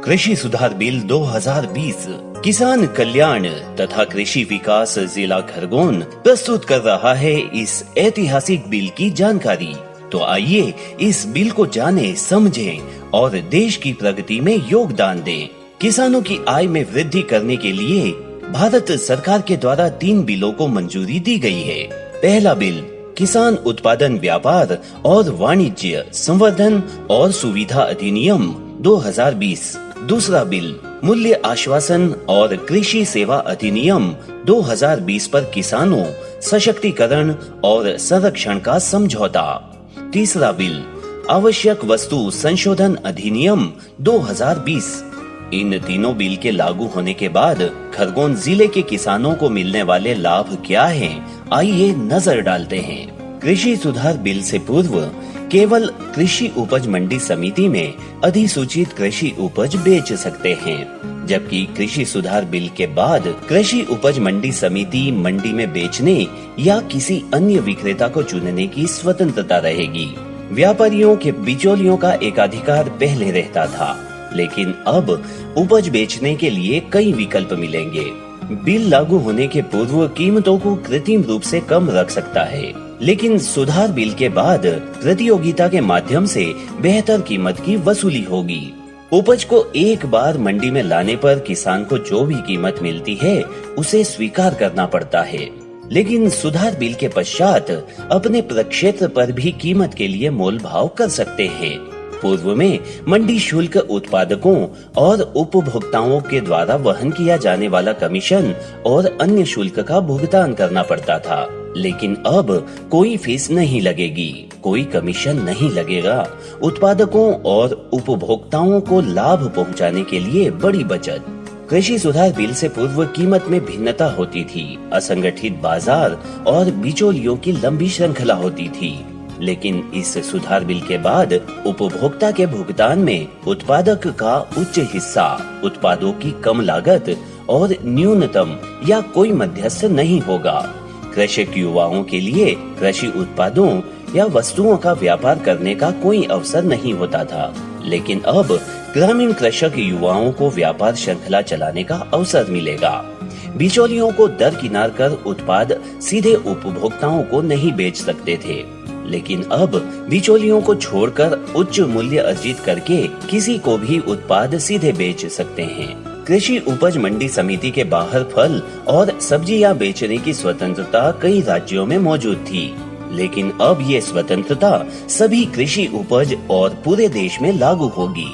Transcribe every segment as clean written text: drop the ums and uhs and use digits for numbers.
कृषि सुधार बिल 2020 किसान कल्याण तथा कृषि विकास जिला खरगोन प्रस्तुत कर रहा है इस ऐतिहासिक बिल की जानकारी। तो आइए इस बिल को जाने, समझें और देश की प्रगति में योगदान दें। किसानों की आय में वृद्धि करने के लिए भारत सरकार के द्वारा 3 बिलों को मंजूरी दी गई है। पहला बिल किसान उत्पादन व्यापार और वाणिज्य संवर्धन और सुविधा अधिनियम 2020। दूसरा बिल मूल्य आश्वासन और कृषि सेवा अधिनियम 2020 पर किसानों सशक्तिकरण और संरक्षण का समझौता। तीसरा बिल आवश्यक वस्तु संशोधन अधिनियम 2020। इन तीनों बिल के लागू होने के बाद खरगोन जिले के किसानों को मिलने वाले लाभ क्या हैं? आइए नजर डालते हैं। कृषि सुधार बिल से पूर्व केवल कृषि उपज मंडी समिति में अधिसूचित कृषि उपज बेच सकते हैं, जबकि कृषि सुधार बिल के बाद कृषि उपज मंडी समिति मंडी में बेचने या किसी अन्य विक्रेता को चुनने की स्वतंत्रता रहेगी। व्यापारियों के बिचौलियों का एकाधिकार पहले रहता था, लेकिन अब उपज बेचने के लिए कई विकल्प मिलेंगे। बिल लागू होने के पूर्व कीमतों को कृत्रिम रूप से कम रख सकता है, लेकिन सुधार बिल के बाद प्रतियोगिता के माध्यम से बेहतर कीमत की वसूली होगी। उपज को एक बार मंडी में लाने पर किसान को जो भी कीमत मिलती है उसे स्वीकार करना पड़ता है, लेकिन सुधार बिल के पश्चात अपने प्रक्षेत्र पर भी कीमत के लिए मोल भाव कर सकते हैं। पूर्व में मंडी शुल्क उत्पादकों और उपभोक्ताओं के द्वारा वहन किया जाने वाला कमीशन और अन्य शुल्क का भुगतान करना पड़ता था, लेकिन अब कोई फीस नहीं लगेगी, कोई कमीशन नहीं लगेगा। उत्पादकों और उपभोक्ताओं को लाभ पहुंचाने के लिए बड़ी बचत। कृषि सुधार बिल से पूर्व कीमत में भिन्नता होती थी, असंगठित बाजार और बिचौलियों की लंबी श्रृंखला होती थी, लेकिन इस सुधार बिल के बाद उपभोक्ता के भुगतान में उत्पादक का उच्च हिस्सा, उत्पादों की कम लागत और न्यूनतम या कोई मध्यस्थ नहीं होगा। कृषक युवाओं के लिए कृषि उत्पादों या वस्तुओं का व्यापार करने का कोई अवसर नहीं होता था, लेकिन अब ग्रामीण कृषक युवाओं को व्यापार श्रृंखला चलाने का अवसर मिलेगा। बिचौलियों को दरकिनार कर उत्पाद सीधे उपभोक्ताओं को नहीं बेच सकते थे, लेकिन अब बिचौलियों को छोड़कर उच्च मूल्य अर्जित करके किसी को भी उत्पाद सीधे बेच सकते हैं। कृषि उपज मंडी समिति के बाहर फल और सब्जियां बेचने की स्वतंत्रता कई राज्यों में मौजूद थी, लेकिन अब ये स्वतंत्रता सभी कृषि उपज और पूरे देश में लागू होगी।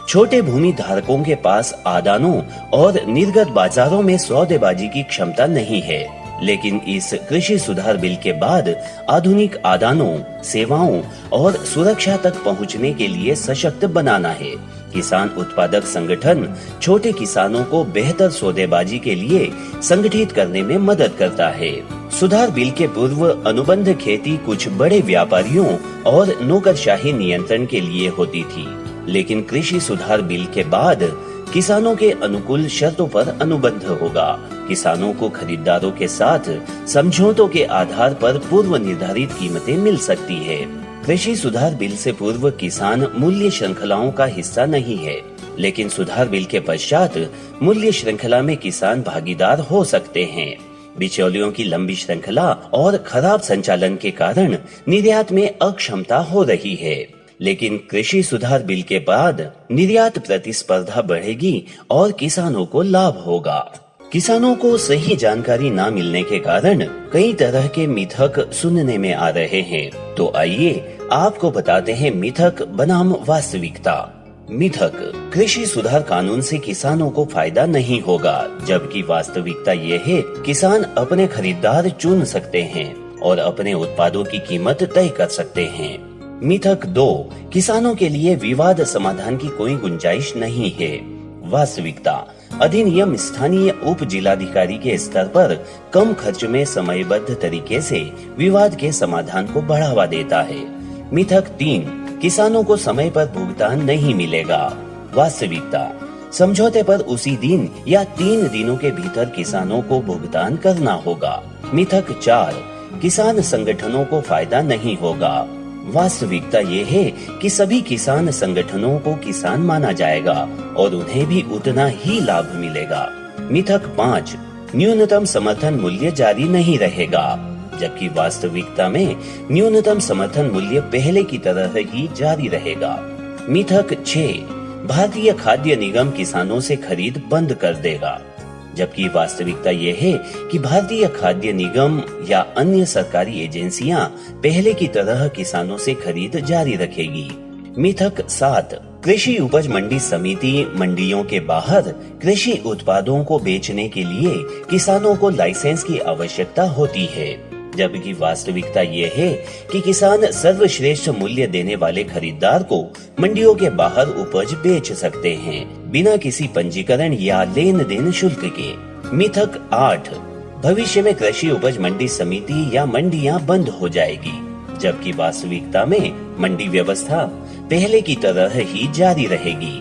छोटे भूमि धारकों के पास आदानों और निर्गत बाजारों में सौदेबाजी की क्षमता नहीं है, लेकिन इस कृषि सुधार बिल के बाद आधुनिक आदानों, सेवाओं और सुरक्षा तक पहुंचने के लिए सशक्त बनाना है। किसान उत्पादक संगठन छोटे किसानों को बेहतर सौदेबाजी के लिए संगठित करने में मदद करता है। सुधार बिल के पूर्व अनुबंध खेती कुछ बड़े व्यापारियों और नौकरशाही नियंत्रण के लिए होती थी, लेकिन कृषि सुधार बिल के बाद किसानों के अनुकूल शर्तों पर अनुबंध होगा। किसानों को खरीदारों के साथ समझौतों के आधार पर पूर्व निर्धारित कीमतें मिल सकती है। कृषि सुधार बिल से पूर्व किसान मूल्य श्रृंखलाओं का हिस्सा नहीं है, लेकिन सुधार बिल के पश्चात मूल्य श्रृंखला में किसान भागीदार हो सकते हैं। बिचौलियों की लंबी श्रृंखला और खराब संचालन के कारण निर्यात में अक्षमता हो रही है, लेकिन कृषि सुधार बिल के बाद निर्यात प्रतिस्पर्धा बढ़ेगी और किसानों को लाभ होगा। किसानों को सही जानकारी न मिलने के कारण कई तरह के मिथक सुनने में आ रहे हैं, तो आइए आपको बताते हैं मिथक बनाम वास्तविकता। मिथक: कृषि सुधार कानून से किसानों को फायदा नहीं होगा, जबकि वास्तविकता ये है किसान अपने खरीदार चुन सकते हैं और अपने उत्पादों की कीमत तय कर सकते हैं। मिथक 2: किसानों के लिए विवाद समाधान की कोई गुंजाइश नहीं है। वास्तविकता: अधिनियम स्थानीय उप जिलाधिकारी के स्तर पर कम खर्च में समयबद्ध तरीके से विवाद के समाधान को बढ़ावा देता है। मिथक 3: किसानों को समय पर भुगतान नहीं मिलेगा। वास्तविकता: समझौते पर उसी दिन या 3 दिनों के भीतर किसानों को भुगतान करना होगा। मिथक 4: किसान संगठनों को फायदा नहीं होगा। वास्तविकता ये है कि सभी किसान संगठनों को किसान माना जाएगा और उन्हें भी उतना ही लाभ मिलेगा। मिथक 5, न्यूनतम समर्थन मूल्य जारी नहीं रहेगा, जबकि वास्तविकता में न्यूनतम समर्थन मूल्य पहले की तरह ही जारी रहेगा। मिथक 6, भारतीय खाद्य निगम किसानों से खरीद बंद कर देगा, जबकि वास्तविकता ये है कि भारतीय खाद्य निगम या अन्य सरकारी एजेंसियां पहले की तरह किसानों से खरीद जारी रखेगी। मिथक 7, कृषि उपज मंडी समिति मंडियों के बाहर कृषि उत्पादों को बेचने के लिए किसानों को लाइसेंस की आवश्यकता होती है, जबकि वास्तविकता ये है कि किसान सर्वश्रेष्ठ मूल्य देने वाले खरीदार को मंडियों के बाहर उपज बेच सकते हैं बिना किसी पंजीकरण या लेन देन शुल्क के। मिथक 8, भविष्य में कृषि उपज मंडी समिति या मंडियां बंद हो जाएगी, जबकि वास्तविकता में मंडी व्यवस्था पहले की तरह ही जारी रहेगी।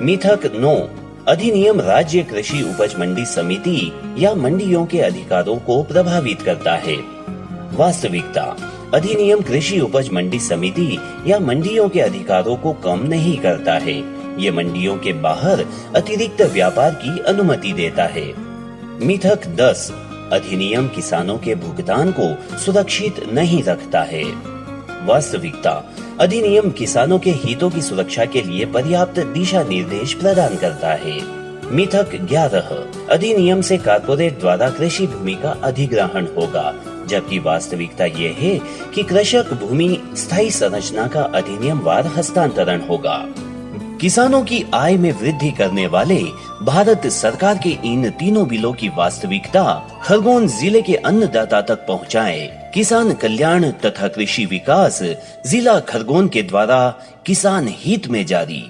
मिथक 9, अधिनियम राज्य कृषि उपज मंडी समिति या मंडियों के अधिकारों को प्रभावित करता है। वास्तविकता, अधिनियम कृषि उपज मंडी समिति या मंडियों के अधिकारों को कम नहीं करता है। ये मंडियों के बाहर अतिरिक्त व्यापार की अनुमति देता है। मिथक 10, अधिनियम किसानों के भुगतान को सुरक्षित नहीं रखता है। वास्तविकता, अधिनियम किसानों के हितों की सुरक्षा के लिए पर्याप्त दिशा निर्देश प्रदान करता है। मिथक 11, अधिनियम से कारपोरेट द्वारा कृषि भूमि का अधिग्रहण होगा, जबकि वास्तविकता ये है कि कृषक भूमि स्थायी संरचना का अधिनियम वार हस्तांतरण होगा। किसानों की आय में वृद्धि करने वाले भारत सरकार के इन तीनों बिलों की वास्तविकता खरगोन जिले के अन्नदाता तक पहुंचाए किसान कल्याण तथा कृषि विकास जिला खरगोन के द्वारा किसान हित में जारी।